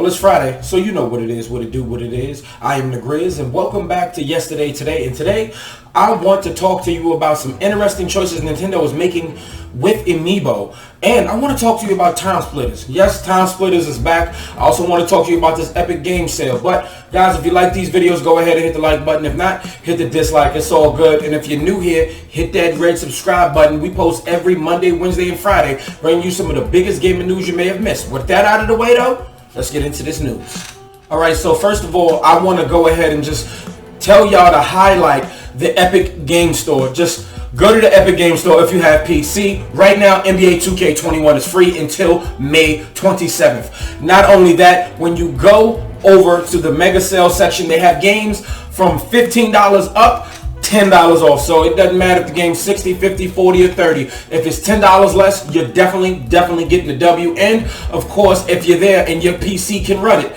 Well, it's Friday, so you know what it is, what it do, what it is. I am the Grizz, and welcome back to Yesterday, Today. And today, I want to talk to you about some interesting choices Nintendo is making with Amiibo. And I want to talk to you about Timesplitters. Yes, Timesplitters is back. I also want to talk to you about this Epic Game sale. But, guys, if you like these videos, go ahead and hit the like button. If not, hit the dislike. It's all good. And if you're new here, hit that red subscribe button. We post every Monday, Wednesday, and Friday, bringing you some of the biggest gaming news you may have missed. With that out of the way, though, let's get into this news. Alright, so first of all, I want to go ahead and just tell y'all to highlight the Epic Game Store. Just go to the Epic Game Store if you have PC. Right now, NBA 2K21 is free until May 27th. Not only that, when you go over to the Mega Sale section, they have games from $15 up, $10 off. So it doesn't matter if the game's 60, 50, 40, or 30. If it's $10 less, you're definitely getting the W. And of course, if you're there and your PC can run it,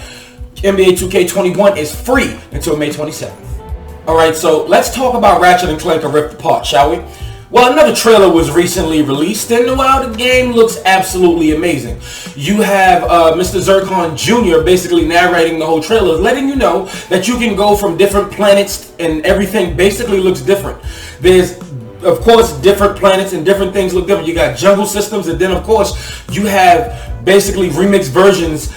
NBA 2K21 is free until May 27th. Alright, so let's talk about Ratchet Clank Rift Apart, shall we? Well, another trailer was recently released, and while the game looks absolutely amazing. You have Mr. Zircon Jr. basically narrating the whole trailer, letting you know that you can go from different planets and everything basically looks different. There's, of course, different planets and different things look different. You got jungle systems, and then, of course, you have basically remixed versions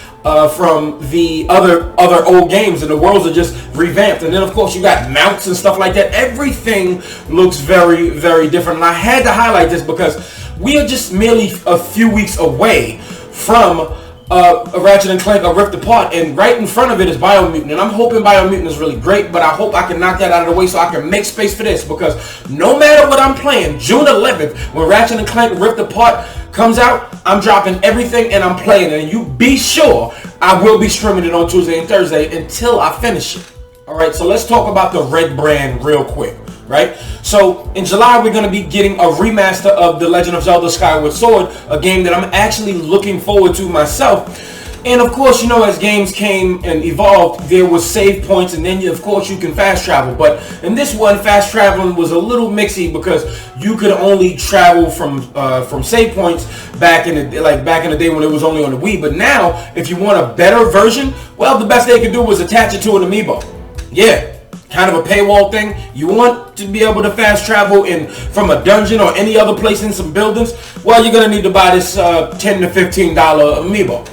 from the other old games, and the worlds are just revamped. And then of course you got mounts and stuff like that. Everything looks very, very different, and I had to highlight this because we are just merely a few weeks away from Ratchet Clank Rift Apart, and right in front of it is Biomutant, and I'm hoping Biomutant is really great, but I hope I can knock that out of the way so I can make space for this, because no matter what I'm playing, June 11th, when Ratchet Clank Rift Apart comes out, I'm dropping everything and I'm playing it, and you be sure I will be streaming it on Tuesday and Thursday until I finish it. Alright, so let's talk about the Red brand real quick. Right? So in July we're going to be getting a remaster of The Legend of Zelda Skyward Sword, a game that I'm actually looking forward to myself. And of course, you know, as games came and evolved, there was save points, and then of course you can fast travel. But in this one, fast traveling was a little mixy because you could only travel from save points back in the day when it was only on the Wii. But now, if you want a better version, well, the best they could do was attach it to an amiibo. Yeah. Kind of a paywall thing. You want to be able to fast travel from a dungeon or any other place in some buildings, well, you're going to need to buy this $10 to $15 amiibo.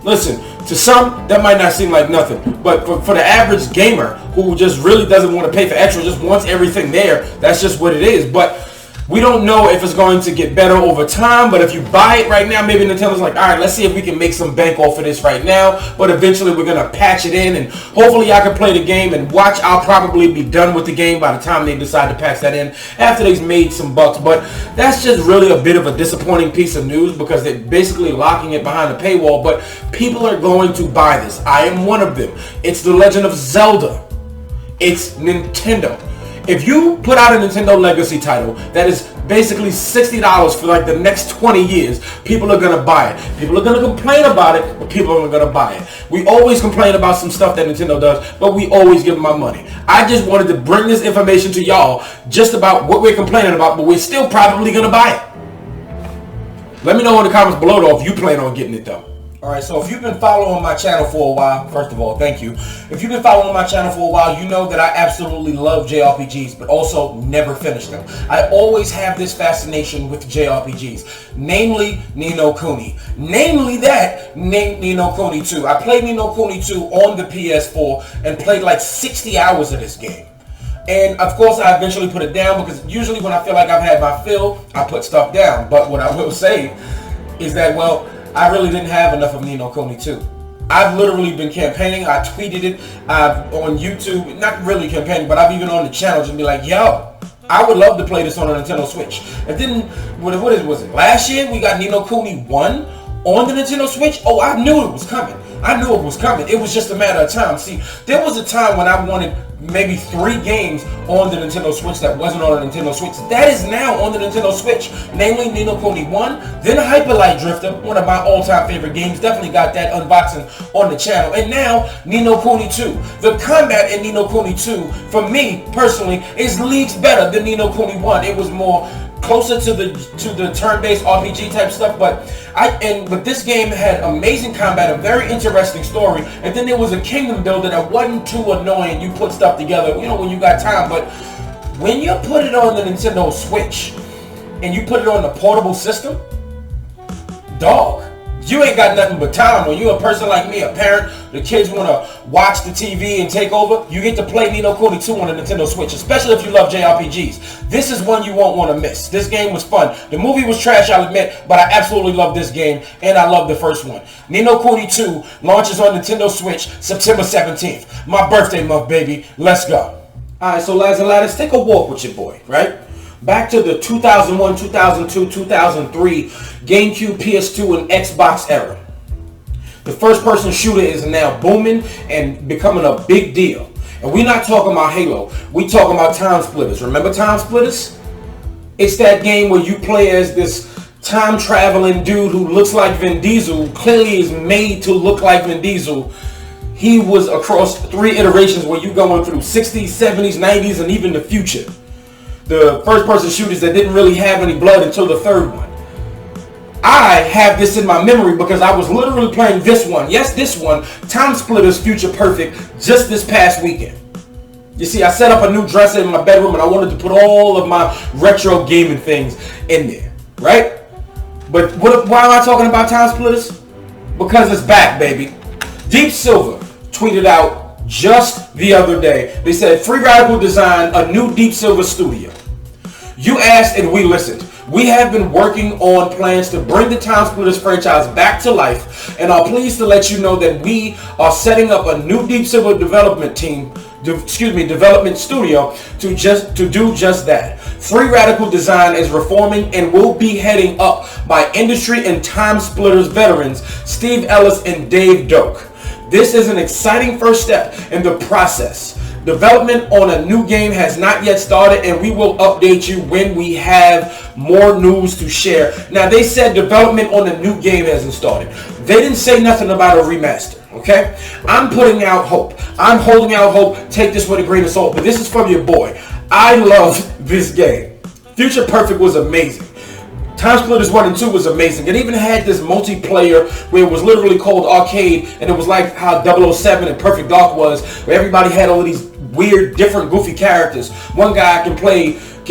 Listen, to some, that might not seem like nothing, but for the average gamer who just really doesn't want to pay for extra, just wants everything there, that's just what it is. But we don't know if it's going to get better over time, but if you buy it right now, maybe Nintendo's like, alright, let's see if we can make some bank off of this right now, but eventually we're going to patch it in, and hopefully I can play the game and watch. I'll probably be done with the game by the time they decide to patch that in, after they've made some bucks. But that's just really a bit of a disappointing piece of news, because they're basically locking it behind a paywall, but people are going to buy this. I am one of them. It's The Legend of Zelda. It's Nintendo. If you put out a Nintendo Legacy title that is basically $60 for like the next 20 years, people are going to buy it. People are going to complain about it, but people are going to buy it. We always complain about some stuff that Nintendo does, but we always give them our money. I just wanted to bring this information to y'all just about what we're complaining about, but we're still probably going to buy it. Let me know in the comments below though if you plan on getting it though. Alright, so if you've been following my channel for a while, first of all, thank you. If you've been following my channel for a while, you know that I absolutely love JRPGs, but also never finish them. I always have this fascination with JRPGs, namely Ni no Kuni. Namely that, Ni no Kuni 2. I played Ni no Kuni 2 on the PS4 and played like 60 hours of this game. And of course I eventually put it down, because usually when I feel like I've had my fill, I put stuff down. But what I will say is that, well, I really didn't have enough of Ni no Kuni 2. I've literally been campaigning. I tweeted it. I've on YouTube, not really campaigning, but I've even on the channel just be like, yo, I would love to play this on a Nintendo Switch. And then, what was it? Last year we got Ni no Kuni 1 on the Nintendo Switch. Oh, I knew it was coming. I knew it was coming. It was just a matter of time. See, there was a time when I wanted maybe 3 games on the Nintendo Switch that wasn't on the Nintendo Switch. That is now on the Nintendo Switch, namely Ni no Kuni 1, then Hyper Light Drifter, one of my all-time favorite games. Definitely got that unboxing on the channel. And now, Ni no Kuni 2. The combat in Ni no Kuni 2, for me, personally, is leagues better than Ni no Kuni 1. It was more closer to the turn-based RPG type stuff, but this game had amazing combat, a very interesting story, and then there was a kingdom builder that wasn't too annoying. You put stuff together, when you got time, but when you put it on the Nintendo Switch and you put it on the portable system, dog, you ain't got nothing but time. When you're a person like me, a parent, the kids want to watch the TV and take over, you get to play No Kuni 2 on the Nintendo Switch, especially if you love JRPGs. This is one you won't want to miss. This game was fun. The movie was trash, I'll admit, but I absolutely love this game, and I love the first one. No Kuni 2 launches on Nintendo Switch September 17th. My birthday month, baby. Let's go. Alright, so lads and laddies, take a walk with your boy, right? Back to the 2001, 2002, 2003 GameCube, PS2, and Xbox era. The first-person shooter is now booming and becoming a big deal. And we're not talking about Halo. We're talking about Timesplitters. Remember Timesplitters? It's that game where you play as this time-traveling dude who looks like Vin Diesel, clearly is made to look like Vin Diesel. He was across 3 iterations where you're going through 60s, 70s, 90s, and even the future. The first-person shooters that didn't really have any blood until the third one. I have this in my memory because I was literally playing this one. Yes, this one, Timesplitters Future Perfect, just this past weekend. You see, I set up a new dresser in my bedroom and I wanted to put all of my retro gaming things in there, right? But why am I talking about Timesplitters? Because it's back, baby. Deep Silver tweeted out just the other day. They said, Free Radical Design, a new Deep Silver studio. You asked and we listened. We have been working on plans to bring the Timesplitters franchise back to life and are pleased to let you know that we are setting up a new Deep Silver development studio to do just that. Free Radical Design is reforming and will be heading up by industry and Timesplitters veterans Steve Ellis and Dave Doak. This is an exciting first step in the process. Development on a new game has not yet started and we will update you when we have more news to share. Now they said development on a new game hasn't started. They didn't say nothing about a remaster, okay? I'm putting out hope. I'm holding out hope. Take this with a grain of salt, but this is from your boy. I love this game. Future Perfect was amazing. Timesplitters 1 and 2 was amazing. It even had this multiplayer where it was literally called arcade, and it was like how 007 and Perfect Dark was, where everybody had all of these weird, different, goofy characters. One guy can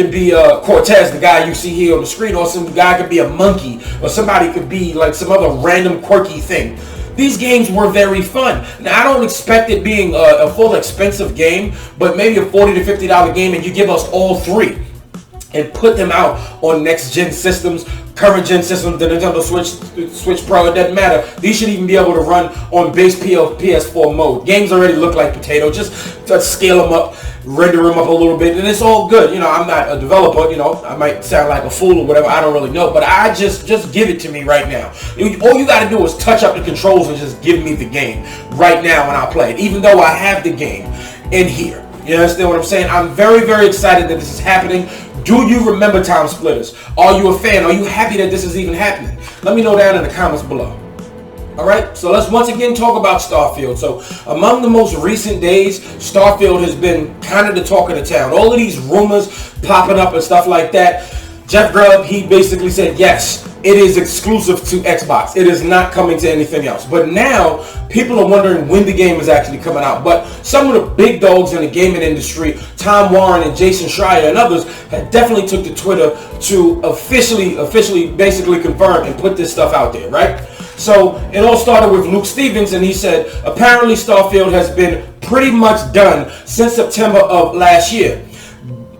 be Cortez, the guy you see here on the screen, or some guy could be a monkey, or somebody could be like some other random quirky thing. These games were very fun. Now, I don't expect it being a full expensive game, but maybe a $40 to $50 game, and you give us all 3. And put them out on next-gen systems, current-gen systems, the Nintendo Switch Pro, it doesn't matter. These should even be able to run on base PS4 mode. Games already look like potato. Just scale them up, render them up a little bit, and it's all good. I'm not a developer, I might sound like a fool or whatever, I don't really know, but I just give it to me right now. All you gotta do is touch up the controls and just give me the game right now and I'll play it, even though I have the game in here. You understand what I'm saying? I'm very, very excited that this is happening. Do you remember Timesplitters? Are you a fan? Are you happy that this is even happening? Let me know down in the comments below. Alright, so let's once again talk about Starfield. So, among the most recent days, Starfield has been kind of the talk of the town. All of these rumors popping up and stuff like that. Jeff Grubb, he basically said, yes, it is exclusive to Xbox. It is not coming to anything else. But now, people are wondering when the game is actually coming out. But some of the big dogs in the gaming industry, Tom Warren and Jason Schreier and others, had definitely took to Twitter to officially basically confirm and put this stuff out there, right? So, it all started with Luke Stevens, and he said, apparently Starfield has been pretty much done since September of last year.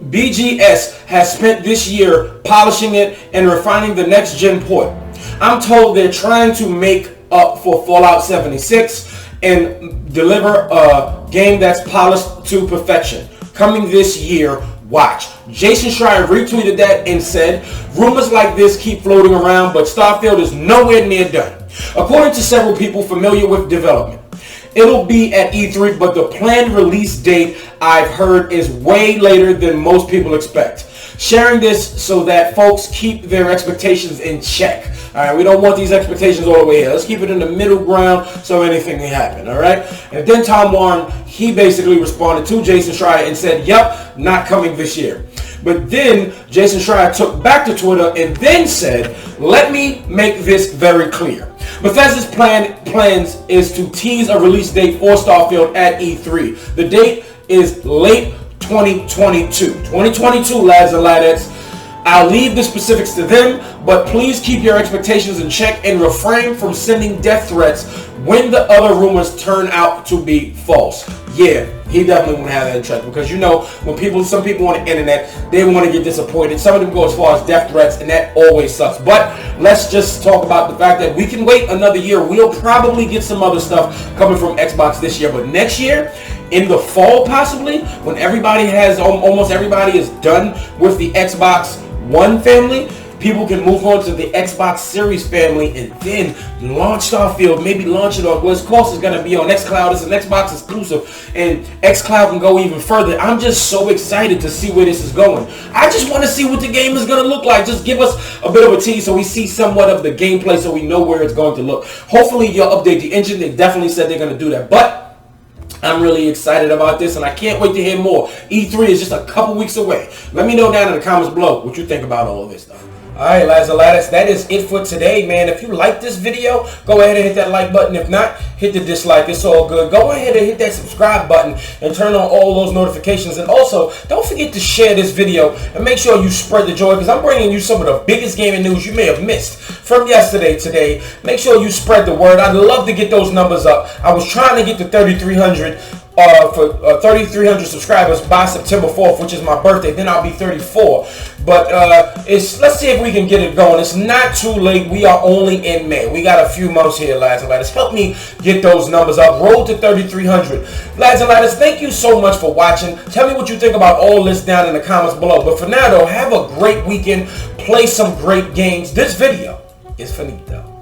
BGS has spent this year polishing it and refining the next-gen port. I'm told they're trying to make up for Fallout 76 and deliver a game that's polished to perfection. Coming this year, watch. Jason Schreier retweeted that and said, rumors like this keep floating around, but Starfield is nowhere near done. According to several people familiar with development, it'll be at E3, but the planned release date I've heard is way later than most people expect. Sharing this so that folks keep their expectations in check. Alright, we don't want these expectations all the way here. Let's keep it in the middle ground so anything can happen, alright? And then Tom Warren, he basically responded to Jason Schreier and said, yep, not coming this year. But then Jason Schreier took back to Twitter and then said, let me make this very clear. Bethesda's plans is to tease a release date for Starfield at E3. The date is late 2022. 2022, lads and ladettes. I'll leave the specifics to them, but please keep your expectations in check and refrain from sending death threats when the other rumors turn out to be false. Yeah, he definitely won't have that in check, because you know, when some people on the internet, they want to get disappointed. Some of them go as far as death threats, and that always sucks. But let's just talk about the fact that we can wait another year. We'll probably get some other stuff coming from Xbox this year, but next year, in the fall possibly, when everybody has, almost everybody is done with the Xbox One family, people can move on to the Xbox Series family and then launch Starfield. Maybe launch it on, well, of course it's going to be on xCloud. It's an Xbox exclusive, and xCloud can go even further. I'm just so excited to see where this is going. I just want to see what the game is going to look like. Just give us a bit of a tease so we see somewhat of the gameplay, so we know where it's going to look. Hopefully you'll update the engine. They definitely said they're going to do that, but I'm really excited about this, and I can't wait to hear more. E3 is just a couple weeks away. Let me know down in the comments below what you think about all of this stuff. Alright, lads and ladders, that is it for today, man. If you like this video, go ahead and hit that like button. If not, hit the dislike. It's all good. Go ahead and hit that subscribe button and turn on all those notifications. And also, don't forget to share this video and make sure you spread the joy, because I'm bringing you some of the biggest gaming news you may have missed from yesterday today. Make sure you spread the word. I'd love to get those numbers up. I was trying to get to 3,300 for 3,300 subscribers by September 4th, which is my birthday. Then I'll be 34. But let's see if we can get it going. It's not too late. We are only in May. We got a few months here, lads and ladders. Help me get those numbers up. Roll to 3,300. Lads and ladders, thank you so much for watching. Tell me what you think about all this down in the comments below. But for now, though, have a great weekend. Play some great games. This video is finito.